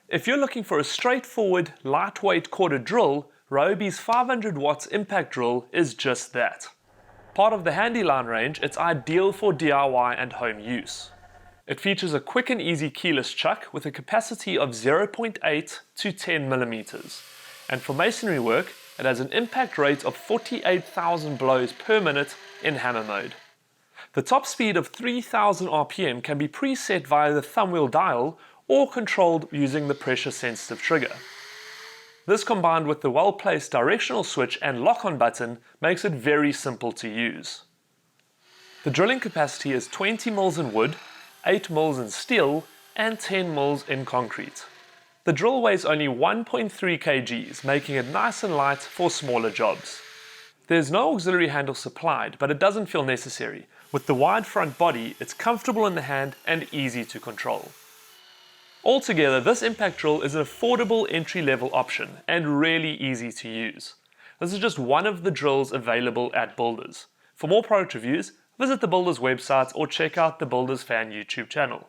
If you're looking for a straightforward, lightweight corded drill, Ryobi's 500 watts impact drill is just that. Part of the handy line range, it's ideal for DIY and home use. It features a quick and easy keyless chuck with a capacity of 0.8 to 10 millimeters. And for masonry work, it has an impact rate of 48,000 blows per minute in hammer mode. The top speed of 3000 RPM can be preset via the thumb wheel dial or controlled using the pressure sensitive trigger. This combined with the well-placed directional switch and lock-on button makes it very simple to use. The drilling capacity is 20 mils in wood, 8 mils in steel and 10 mils in concrete. The drill weighs only 1.3 kgs, making it nice and light for smaller jobs. There's no auxiliary handle supplied, but it doesn't feel necessary. With the wide front body, it's comfortable in the hand and easy to control. Altogether, this impact drill is an affordable entry-level option and really easy to use. This is just one of the drills available at Builders. For more product reviews, visit the Builders website or check out the Builders Fan YouTube channel.